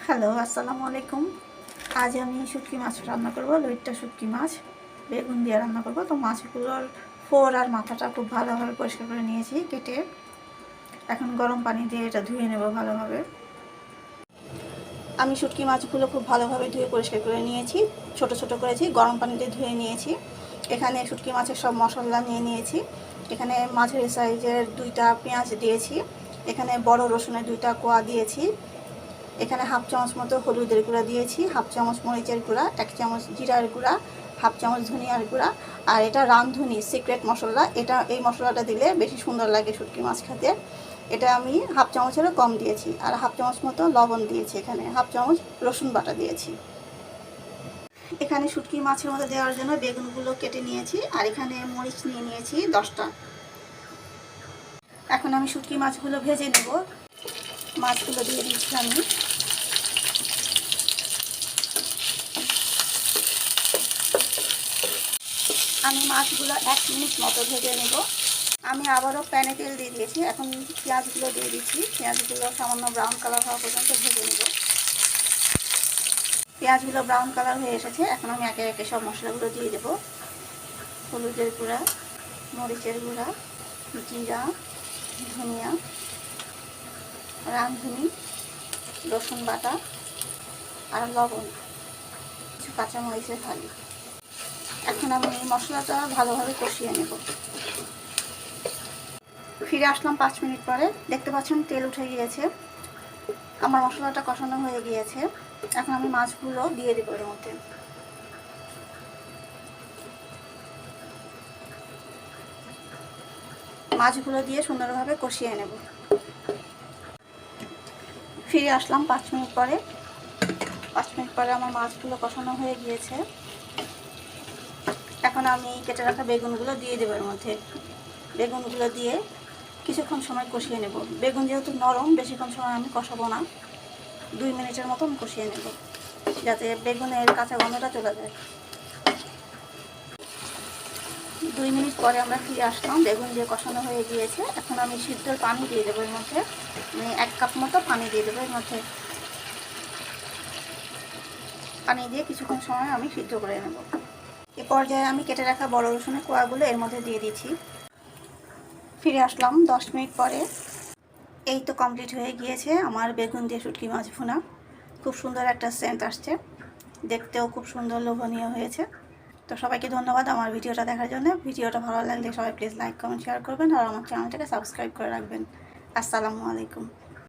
Hello, আসসালামু আলাইকুম। আজ আমি শুটকি মাছ রান্না করব, লইট্টা শুটকি মাছ বেগুন দিয়ে রান্না করব। তো মাছগুলোর ফোর আর মাথাটা খুব ভালোভাবে পরিষ্কার করে নিয়েছি কেটে। এখন গরম পানি দিয়ে এটা ধুয়ে নেব ভালোভাবে। আমি শুটকি মাছগুলো খুব ভালোভাবে ধুয়ে পরিষ্কার করে নিয়েছি, ছোট ছোট করেছি, গরম পানি দিয়ে ধুয়ে নিয়েছি। এখানে শুটকি মাছের সব মশলা নিয়ে নিয়েছি। এখানে মাঝারি সাইজের 2টা পেঁয়াজ দিয়েছি, এখানে বড় রসুনের 2টা কোয়া দিয়েছি, এখানে হাফ চামচ মতো হলুদের গুঁড়া দিয়েছি, হাফ চামচ মরিচের গুঁড়া, 1 চামচ জিরার গুঁড়া, হাফ চামচ ধনিয়ার গুঁড়া, আর এটা রাঁধুনি সিক্রেট মশলা। এই মশলাটা দিলে বেশি সুন্দর লাগে শুটকি মাছ খেতে। এটা আমি হাফ চামচেরও কম দিয়েছি। আর হাফ চামচ মতো লবণ দিয়েছি, এখানে হাফ চামচ রসুন বাটা দিয়েছি। এখানে শুটকি মাছের মধ্যে দেওয়ার জন্য বেগুনগুলো কেটে নিয়েছি, আর এখানে মরিচ নিয়ে নিয়েছি 10টা। এখন আমি শুটকি মাছগুলো ভেজে নেব। মাছগুলো দিয়ে দিচ্ছি আমি। মাছগুলো 1 মিনিট মতো ভেজে নেব। আমি আবারও প্যানে তেল দিয়ে দিয়েছি। এখন পেঁয়াজগুলো দিয়ে দিচ্ছি। পেঁয়াজগুলো সামান্য ব্রাউন কালার হওয়া পর্যন্ত ভেজে নেব। পেঁয়াজগুলো ব্রাউন কালার হয়ে এসেছে। এখন আমি একে একে সব মশলাগুলো দিয়ে দেব। হলুদের গুঁড়া, মরিচের গুঁড়া, জিরা, ধনিয়া, রাঁধুনি, রসুন বাটা আর লবণ, কিছু কাঁচামরিচের ফালি। এখন আমি এই মশলাটা ভালোভাবে কষিয়ে নেব। ফিরে আসলাম 5 মিনিট পরে। দেখতে পাচ্ছেন তেল উঠে গিয়েছে, আমার মশলাটা কষানো হয়ে গিয়েছে। এখন আমি মাছগুলো দিয়ে দেবো এর মধ্যে। মাছগুলো দিয়ে সুন্দরভাবে কষিয়ে নেব। ফিরে আসলাম 5 মিনিট পরে। 5 মিনিট পরে আমার মাছগুলো কষানো হয়ে গিয়েছে। এখন আমি কেটে রাখা বেগুনগুলো দিয়ে দেবো এর মধ্যে। বেগুনগুলো দিয়ে কিছুক্ষণ সময় কষিয়ে নেব। বেগুন যেহেতু নরম, বেশিক্ষণ সময় আমি কষাবো না, 2 মিনিটের মতন কষিয়ে নেব, যাতে বেগুনের কাঁচা গন্ধটা চলে যায়। 2 মিনিট পরে আমরা ফিরে আসলাম। বেগুন দিয়ে কষানো হয়ে গিয়েছে। এখন আমি সিদ্ধর পানি দিয়ে দেবো এর মধ্যে। 1 কাপ মতো পানি দিয়ে দেবো এর মধ্যে। পানি দিয়ে কিছুক্ষণ সময় আমি সিদ্ধ করে নেব। এ পর্যায়ে আমি কেটে রাখা বড় রসুনের কোয়াগুলো এর মধ্যে দিয়ে দিচ্ছি। ফিরে আসলাম 10 মিনিট পরে। এই তো কমপ্লিট হয়ে গিয়েছে আমার বেগুন দিয়ে শুটকি মাছ ভুনা। খুব সুন্দর একটা সেন্ট আসছে, দেখতেও খুব সুন্দর লোভনীয় হয়েছে। তো সবাইকে ধন্যবাদ আমার ভিডিওটা দেখার জন্য। ভিডিওটা ভালো লাগলে সবাই প্লিজ লাইক, কমেন্ট, শেয়ার করবেন, আর আমার চ্যানেলটাকে সাবস্ক্রাইব করে রাখবেন। আসসালামু আলাইকুম।